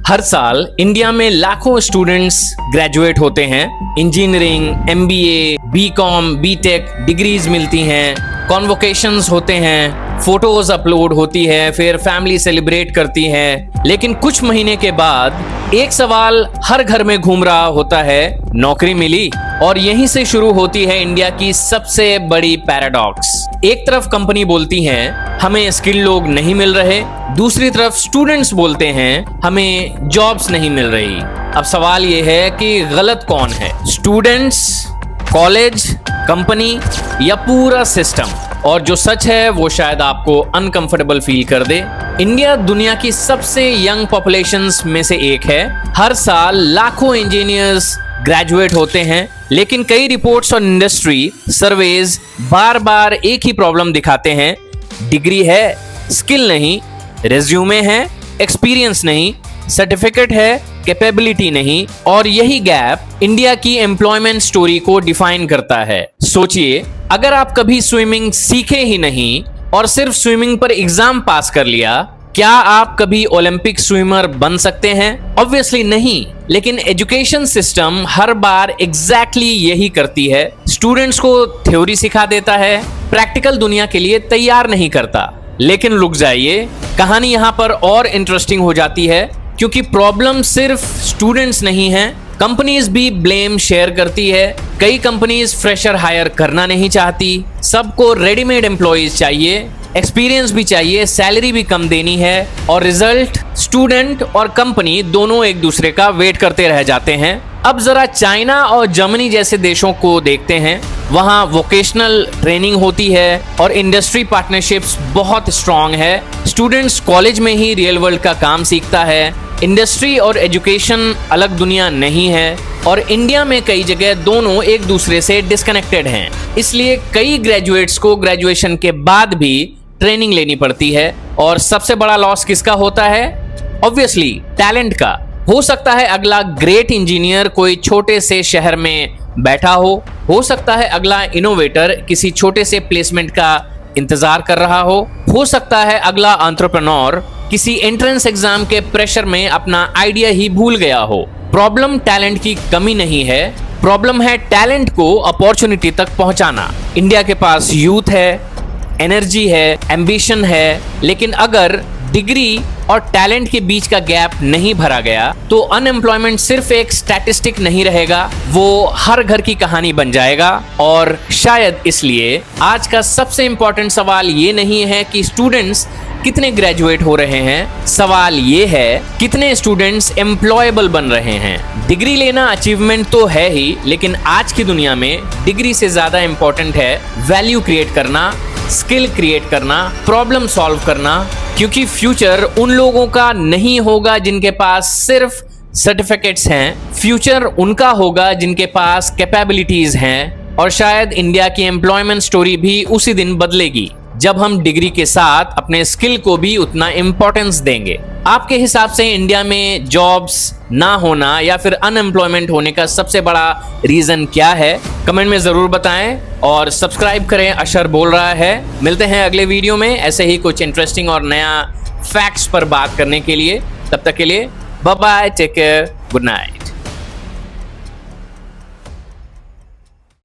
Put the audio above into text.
हर साल इंडिया में लाखों स्टूडेंट्स ग्रेजुएट होते हैं। Engineering, MBA, BCom, BTech degrees मिलती हैं, कॉन्वोकेशंस होते हैं, फोटोज अपलोड होती है, फिर फैमिली सेलिब्रेट करती है। लेकिन कुछ महीने के बाद एक सवाल हर घर में घूम रहा होता है, नौकरी मिली? और यहीं से शुरू होती है इंडिया की सबसे बड़ी पैराडॉक्स। एक तरफ कंपनी बोलती हैं हमें स्किल लोग नहीं मिल रहे, दूसरी तरफ स्टूडेंट्स बोलते हैं हमें जॉब्स नहीं मिल रही। अब सवाल ये है कि गलत कौन है, स्टूडेंट्स, कॉलेज, कंपनी या पूरा सिस्टम? और जो सच है वो शायद आपको अनकंफर्टेबल फील कर दे। इंडिया दुनिया की सबसे यंग पॉपुलेशंस में से एक है। हर साल लाखों इंजीनियर्स ग्रेजुएट होते हैं, लेकिन कई रिपोर्ट्स और इंडस्ट्री सर्वेज बार बार एक ही प्रॉब्लम दिखाते हैं, डिग्री है, स्किल नहीं, रेज्यूमे है, एक्सपीरियंस नहीं, सर्टिफिकेट है, कैपेबिलिटी नहीं। और यही गैप इंडिया की एम्प्लॉयमेंट स्टोरी को डिफाइन करता है। सोचिए, अगर आप कभी स्विमिंग सीखे ही नहीं और सिर्फ स्विमिंग पर एग्जाम पास कर लिया, क्या आप कभी ओलंपिक स्विमर बन सकते हैं? ऑब्वियसली नहीं। लेकिन एजुकेशन सिस्टम हर बार एग्जैक्टली यही करती है। स्टूडेंट्स को थ्योरी सिखा देता है, प्रैक्टिकल दुनिया के लिए तैयार नहीं करता। लेकिन रुक जाइए, कहानी यहाँ पर और इंटरेस्टिंग हो जाती है, क्योंकि प्रॉब्लम सिर्फ स्टूडेंट्स नहीं है, कंपनीज भी ब्लेम शेयर करती है। कई कंपनीज फ्रेशर हायर करना नहीं चाहती, सबको रेडीमेड एम्प्लॉयज चाहिए, एक्सपीरियंस भी चाहिए, सैलरी भी कम देनी है, और रिजल्ट स्टूडेंट और कंपनी दोनों एक दूसरे का वेट करते रह जाते हैं। अब जरा चाइना और जर्मनी जैसे देशों को देखते हैं। वहाँ वोकेशनल ट्रेनिंग होती है और इंडस्ट्री पार्टनरशिप्स बहुत स्ट्रांग है। स्टूडेंट्स कॉलेज में ही रियल वर्ल्ड का काम सीखता है। इंडस्ट्री और एजुकेशन अलग दुनिया नहीं है, और इंडिया में कई जगह दोनों एक दूसरे से डिस्कनेक्टेड हैं। इसलिए कई ग्रेजुएट्स को ग्रेजुएशन के बाद भी ट्रेनिंग लेनी पड़ती है। और सबसे बड़ा लॉस किसका होता है? ऑब्वियसली टैलेंट का। हो सकता है अगला ग्रेट इंजीनियर कोई छोटे से शहर में बैठा हो सकता है अगला इनोवेटर किसी छोटे से प्लेसमेंट का इंतजार कर रहा हो सकता है अगला एंटरप्रेन्योर किसी एंट्रेंस एग्जाम के प्रेशर में अपना आइडिया ही भूल गया हो। प्रॉब्लम टैलेंट की कमी नहीं है, प्रॉब्लम है टैलेंट को अपॉर्चुनिटी तक पहुंचाना। इंडिया के पास यूथ है, एनर्जी है, एम्बिशन है, लेकिन अगर डिग्री और टैलेंट के बीच का गैप नहीं भरा गया तो अनएम्प्लॉयमेंट सिर्फ एक स्टैटिस्टिक नहीं रहेगा, वो हर घर की कहानी बन जाएगा। और शायद इसलिए आज का सबसे इंपॉर्टेंट सवाल ये नहीं है कि स्टूडेंट्स कितने ग्रेजुएट हो रहे हैं, सवाल ये है कितने स्टूडेंट्स एम्प्लॉयबल बन रहे हैं। डिग्री लेना अचीवमेंट तो है ही, लेकिन आज की दुनिया में डिग्री से ज्यादा इंपॉर्टेंट है वैल्यू क्रिएट करना, स्किल क्रिएट करना, प्रॉब्लम सॉल्व करना। क्योंकि फ्यूचर उन लोगों का नहीं होगा जिनके पास सिर्फ सर्टिफिकेट्स हैं, फ्यूचर उनका होगा जिनके पास कैपेबिलिटीज हैं। और शायद इंडिया की एम्प्लॉयमेंट स्टोरी भी उसी दिन बदलेगी जब हम डिग्री के साथ अपने स्किल को भी उतना इंपॉर्टेंस देंगे। आपके हिसाब से इंडिया में जॉब्स ना होना या फिर अनएम्प्लॉयमेंट होने का सबसे बड़ा रीजन क्या है? कमेंट में जरूर बताएं और सब्सक्राइब करें। अशर बोल रहा है। मिलते हैं अगले वीडियो में ऐसे ही कुछ इंटरेस्टिंग और नया फैक्ट्स पर बात करने के लिए। तब तक के लिए bye bye, take care, good night.